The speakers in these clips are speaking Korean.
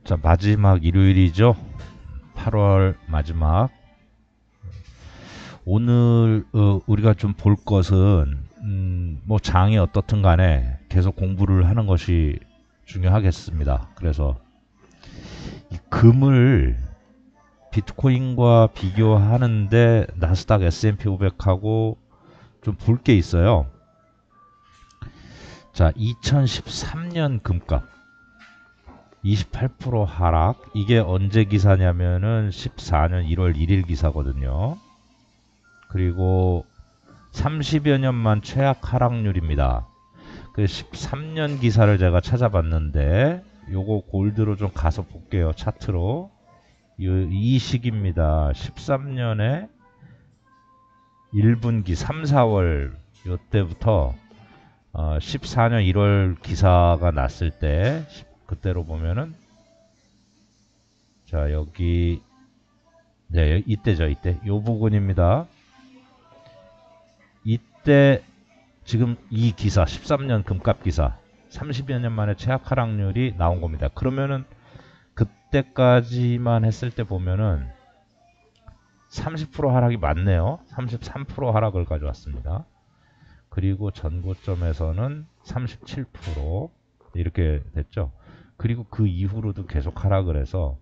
자, 마지막 일요일이죠. 8월 마지막. 오늘 우리가 좀 볼 것은 뭐 장이 어떻든 간에 계속 공부를 하는 것이 중요하겠습니다. 그래서 이 금을 비트코인과 비교하는데 나스닥 S&P 500하고 좀 볼 게 있어요. 자, 2013년 금값 28% 하락. 이게 언제 기사냐면은 14년 1월 1일 기사거든요. 그리고 30여 년만 최악 하락률입니다. 그 13년 기사를 제가 찾아봤는데 요거 골드로 좀 가서 볼게요. 차트로. 이 시기입니다. 13년에 1분기 3, 4월 요때부터 14년 1월 기사가 났을 때 그때로 보면은 자 여기 네 이때죠. 이때 요 부분입니다. 이때 지금 이 기사 13년 금값 기사 30여 년 만에 최악 하락률이 나온 겁니다. 그러면은 그때까지만 했을 때 보면은 30% 하락이 맞네요. 33% 하락을 가져왔습니다. 그리고 전고점에서는 37% 이렇게 됐죠. 그리고 그 이후로도 계속 하락을 해서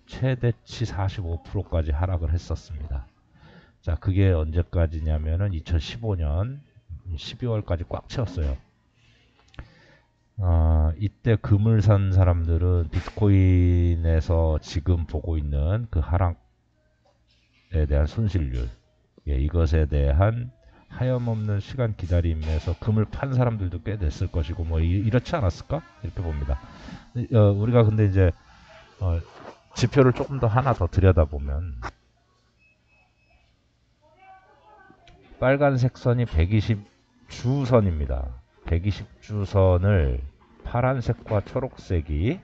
최대치 45%까지 하락을 했었습니다. 자, 그게 언제까지냐면은 2015년 12월까지 꽉 채웠어요. 이때 금을 산 사람들은 비트코인에서 지금 보고 있는 그 하락에 대한 손실률, 이것에 대한 하염없는 시간 기다림에서 금을 판 사람들도 꽤 됐을 것이고 뭐 이렇지 않았을까? 이렇게 봅니다. 우리가 근데 이제 지표를 조금 더 하나 더 들여다보면 빨간색 선이 120주선입니다. 120주선을 파란색과 초록색이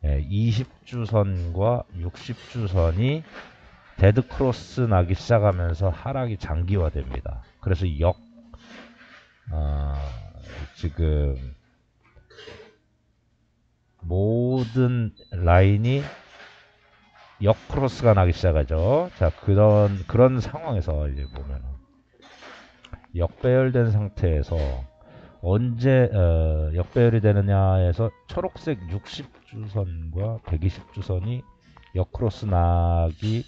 20주선과 60주선이 데드크로스 나기 시작하면서 하락이 장기화됩니다. 그래서 지금 모든 라인이 역크로스가 나기 시작하죠. 자, 그런 상황에서 이제 보면 역배열된 상태에서 언제 역배열이 되느냐에서 초록색 60주선과 120주선이 역크로스 나기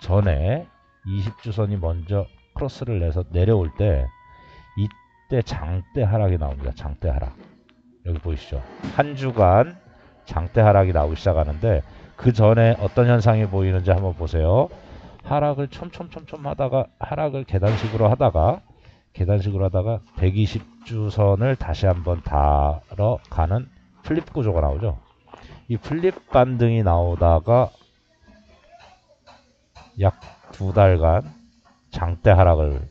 전에 20주선이 먼저 크로스를 내서 내려올 때 이때 장대 하락이 나옵니다. 장대 하락. 여기 보이시죠? 한 주간 장대 하락이 나오기 시작하는데 그 전에 어떤 현상이 보이는지 한번 보세요. 하락을 촘촘촘촘 하다가 하락을 계단식으로 하다가 120주선을 다시 한번 달아 가는 플립 구조가 나오죠. 이 플립 반등이 나오다가 약 2달간 장대 하락을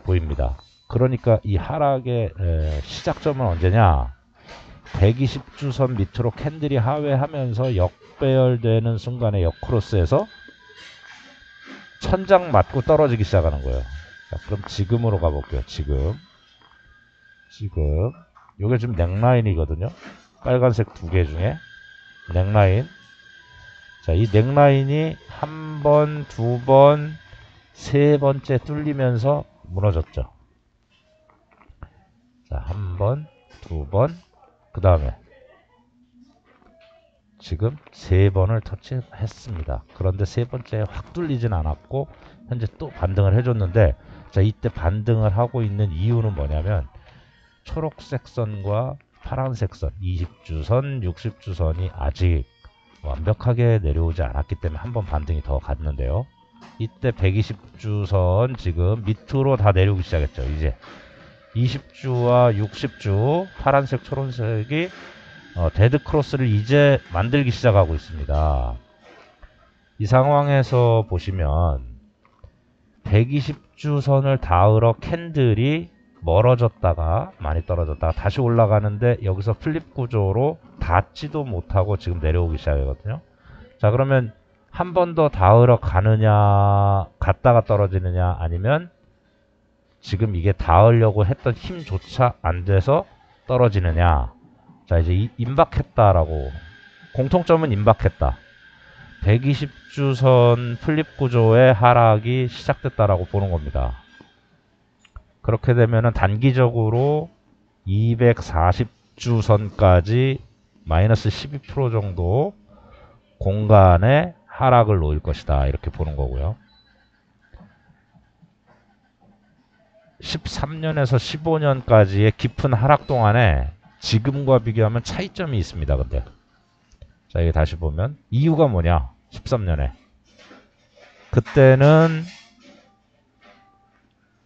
보입니다. 그러니까 이 하락의 시작점은 언제냐? 120주선 밑으로 캔들이 하회하면서 역배열되는 순간에 역크로스에서 천장 맞고 떨어지기 시작하는 거예요. 자, 그럼 지금으로 가볼게요. 지금 요게 지금 넥라인이거든요. 빨간색 두 개 중에 넥라인. 자, 이 넥라인이 한 번, 두 번, 세 번째 뚫리면서 무너졌죠. 자, 한 번, 두 번, 그 다음에 지금 세 번을 터치했습니다. 그런데 세 번째에 확 뚫리진 않았고 현재 또 반등을 해줬는데, 자, 이때 반등을 하고 있는 이유는 뭐냐면 초록색 선과 파란색 선 20주선, 60주선이 아직 완벽하게 내려오지 않았기 때문에 한번 반등이 더 갔는데요. 이때 120주선 지금 밑으로 다 내려오기 시작했죠. 이제 20주와 60주 파란색, 초록색이 데드크로스를 이제 만들기 시작하고 있습니다. 이 상황에서 보시면 120주선을 닿으러 캔들이 멀어졌다가 많이 떨어졌다가 다시 올라가는데 여기서 플립 구조로 닿지도 못하고 지금 내려오기 시작하거든요. 자, 그러면 한 번 더 닿으러 가느냐, 갔다가 떨어지느냐, 아니면 지금 이게 닿으려고 했던 힘조차 안 돼서 떨어지느냐. 자, 이제 임박했다라고 공통점은 임박했다. 120주선 플립 구조의 하락이 시작됐다라고 보는 겁니다. 그렇게 되면은 단기적으로 240주선까지 마이너스 12% 정도 공간에 하락을 놓일 것이다. 이렇게 보는 거고요. 13년에서 15년까지의 깊은 하락 동안에 지금과 비교하면 차이점이 있습니다. 근데 자, 이게 다시 보면 이유가 뭐냐? 13년에 그때는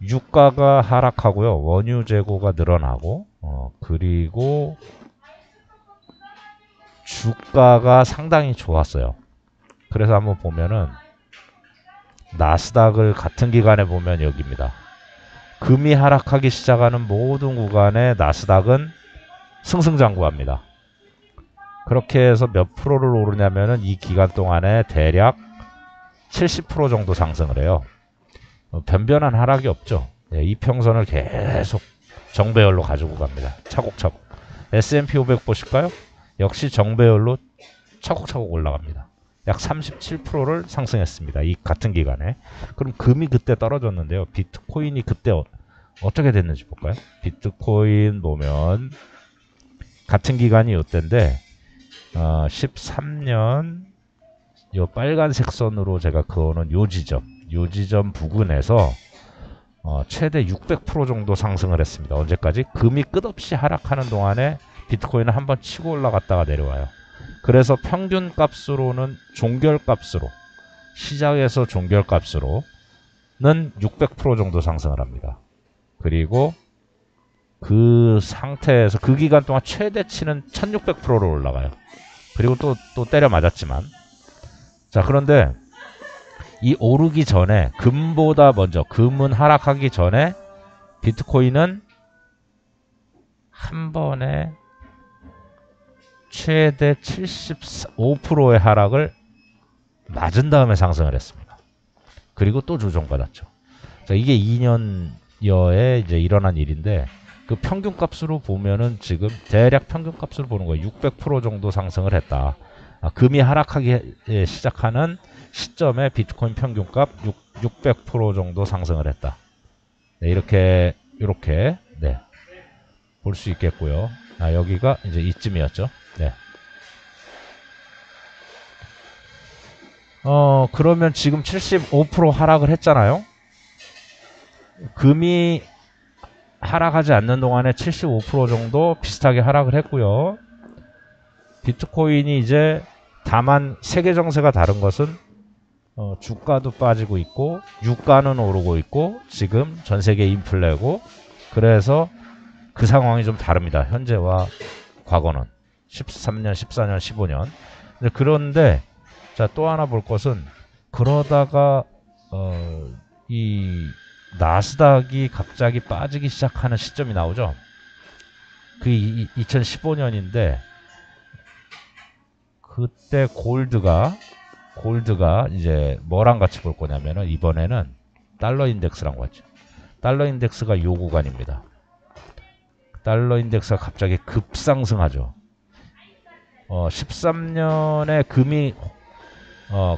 유가가 하락하고요. 원유 재고가 늘어나고 그리고 주가가 상당히 좋았어요. 그래서 한번 보면은 나스닥을 같은 기간에 보면 여기입니다. 금이 하락하기 시작하는 모든 구간에 나스닥은 승승장구합니다. 그렇게 해서 몇 프로를 오르냐면은 이 기간 동안에 대략 70% 정도 상승을 해요. 변변한 하락이 없죠. 네, 이평선을 계속 정배열로 가지고 갑니다. 차곡차곡. S&P 500 보실까요? 역시 정배열로 차곡차곡 올라갑니다. 약 37%를 상승했습니다. 이 같은 기간에. 그럼 금이 그때 떨어졌는데요. 비트코인이 그때 어떻게 됐는지 볼까요? 비트코인 보면 같은 기간이 이때인데 13년 요 빨간색 선으로 제가 그거는 요 지점 부근에서 최대 600% 정도 상승을 했습니다. 언제까지? 금이 끝없이 하락하는 동안에 비트코인은 한번 치고 올라갔다가 내려와요. 그래서 평균 값으로는 종결값으로 시장에서 종결값으로는 600% 정도 상승을 합니다. 그리고 그 상태에서 그 기간 동안 최대치는 1600%로 올라가요. 그리고 또 때려 맞았지만 자, 그런데 이 오르기 전에 금보다 먼저 금은 하락하기 전에 비트코인은 한 번에 최대 75%의 하락을 맞은 다음에 상승을 했습니다. 그리고 또 조정받았죠. 자, 이게 2년여에 이제 일어난 일인데 그 평균값으로 보면은 지금 대략 평균값으로 보는 거예요. 600% 정도 상승을 했다. 금이 하락하기 시작하는 시점에 비트코인 평균값 600% 정도 상승을 했다. 네, 이렇게 네, 볼 수 있겠고요. 여기가 이제 이쯤이었죠. 네. 그러면 지금 75% 하락을 했잖아요. 금이 하락하지 않는 동안에 75% 정도 비슷하게 하락을 했고요. 비트코인이 이제 다만 세계 정세가 다른 것은 주가도 빠지고 있고 유가는 오르고 있고 지금 전 세계 인플레고 그래서 그 상황이 좀 다릅니다. 현재와 과거는 13년, 14년, 15년. 그런데 자, 또 하나 볼 것은 그러다가 이 나스닥이 갑자기 빠지기 시작하는 시점이 나오죠. 그게 2015년인데 그때 골드가 이제 뭐랑 같이 볼 거냐면은 이번에는 달러 인덱스랑 같이. 달러 인덱스가 요 구간입니다. 달러 인덱스가 갑자기 급상승하죠. 13년에 금이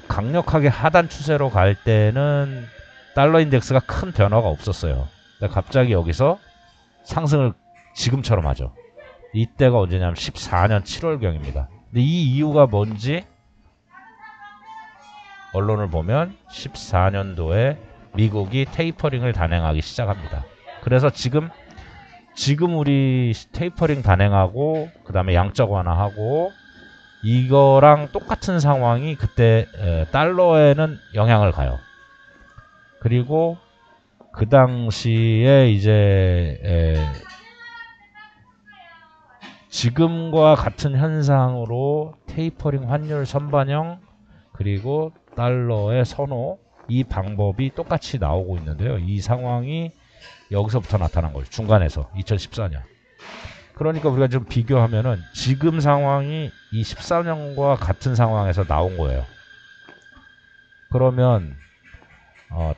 강력하게 하단 추세로 갈 때는 달러 인덱스가 큰 변화가 없었어요. 근데 갑자기 여기서 상승을 지금처럼 하죠. 이때가 언제냐면 14년 7월경입니다. 근데 이 이유가 뭔지 언론을 보면 14년도에 미국이 테이퍼링을 단행하기 시작합니다. 그래서 지금 우리 테이퍼링 단행하고 그 다음에 양적 완화하고 이거랑 똑같은 상황이 그때 달러에는 영향을 가요. 그리고 그 당시에 이제 지금과 같은 현상으로 테이퍼링 환율 선반영 그리고 달러의 선호 이 방법이 똑같이 나오고 있는데요. 이 상황이 여기서부터 나타난 거죠. 중간에서 2014년. 그러니까 우리가 좀 비교하면은 지금 상황이 이 14년과 같은 상황에서 나온 거예요. 그러면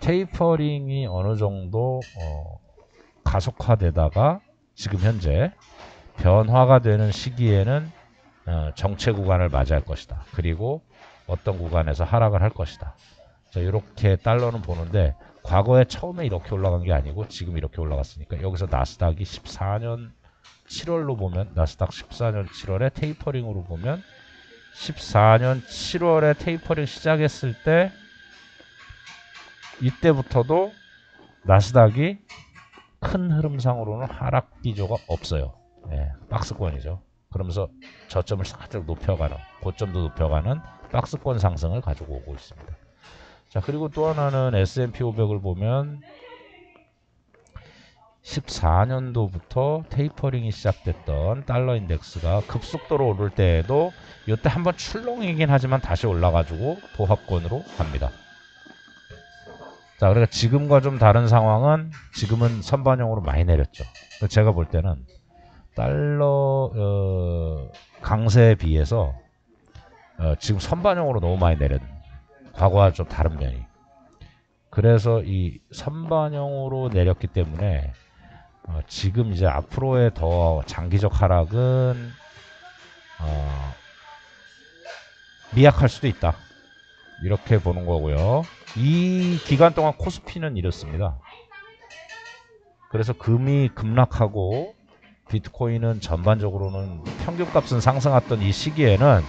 테이퍼링이 어느 정도 가속화되다가 지금 현재 변화가 되는 시기에는 정체 구간을 맞이할 것이다. 그리고 어떤 구간에서 하락을 할 것이다. 자, 이렇게 달러는 보는데 과거에 처음에 이렇게 올라간 게 아니고 지금 이렇게 올라갔으니까 여기서 나스닥이 14년 7월로 보면 나스닥 14년 7월에 테이퍼링으로 보면 14년 7월에 테이퍼링 시작했을 때 이때부터도 나스닥이 큰 흐름상으로는 하락 기조가 없어요. 예, 박스권이죠. 그러면서 저점을 살짝 높여가는, 고점도 높여가는 박스권 상승을 가지고 오고 있습니다. 자, 그리고 또 하나는 S&P 500을 보면 14년도부터 테이퍼링이 시작됐던 달러 인덱스가 급속도로 오를 때에도 이때 한번 출렁이긴 하지만 다시 올라가지고 보합권으로 갑니다. 자, 그러니까 지금과 좀 다른 상황은 지금은 선반영으로 많이 내렸죠. 제가 볼 때는 달러 강세에 비해서 지금 선반영으로 너무 많이 내렸. 과거와 좀 다른 면이. 그래서 이 선반영으로 내렸기 때문에 지금 이제 앞으로의 더 장기적 하락은 미약할 수도 있다. 이렇게 보는 거고요. 이 기간 동안 코스피는 이렇습니다. 그래서 금이 급락하고 비트코인은 전반적으로는 평균값은 상승했던 이 시기에는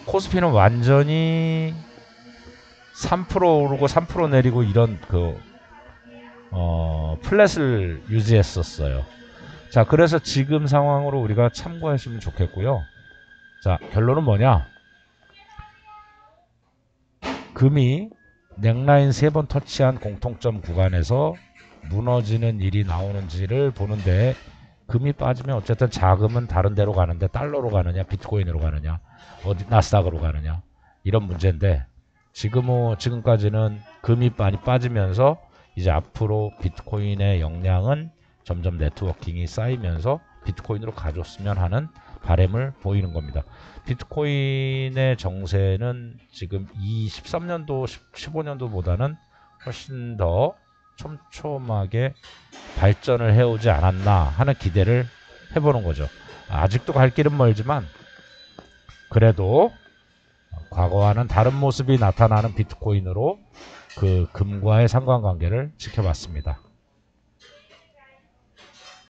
코스피는 완전히 3% 오르고 3% 내리고 이런 플랫을 유지했었어요. 자, 그래서 지금 상황으로 우리가 참고하시면 좋겠고요. 자, 결론은 뭐냐? 금이 넥라인 3번 터치한 공통점 구간에서 무너지는 일이 나오는지를 보는데 금이 빠지면 어쨌든 자금은 다른 데로 가는데 달러로 가느냐 비트코인으로 가느냐 어디 나스닥으로 가느냐 이런 문제인데 지금까지는 금이 많이 빠지면서 이제 앞으로 비트코인의 역량은 점점 네트워킹이 쌓이면서 비트코인으로 가줬으면 하는 바람을 보이는 겁니다. 비트코인의 정세는 지금 13년도, 15년도보다는 훨씬 더 촘촘하게 발전을 해오지 않았나 하는 기대를 해보는 거죠. 아직도 갈 길은 멀지만 그래도 과거와는 다른 모습이 나타나는 비트코인으로 그 금과의 상관관계를 지켜봤습니다.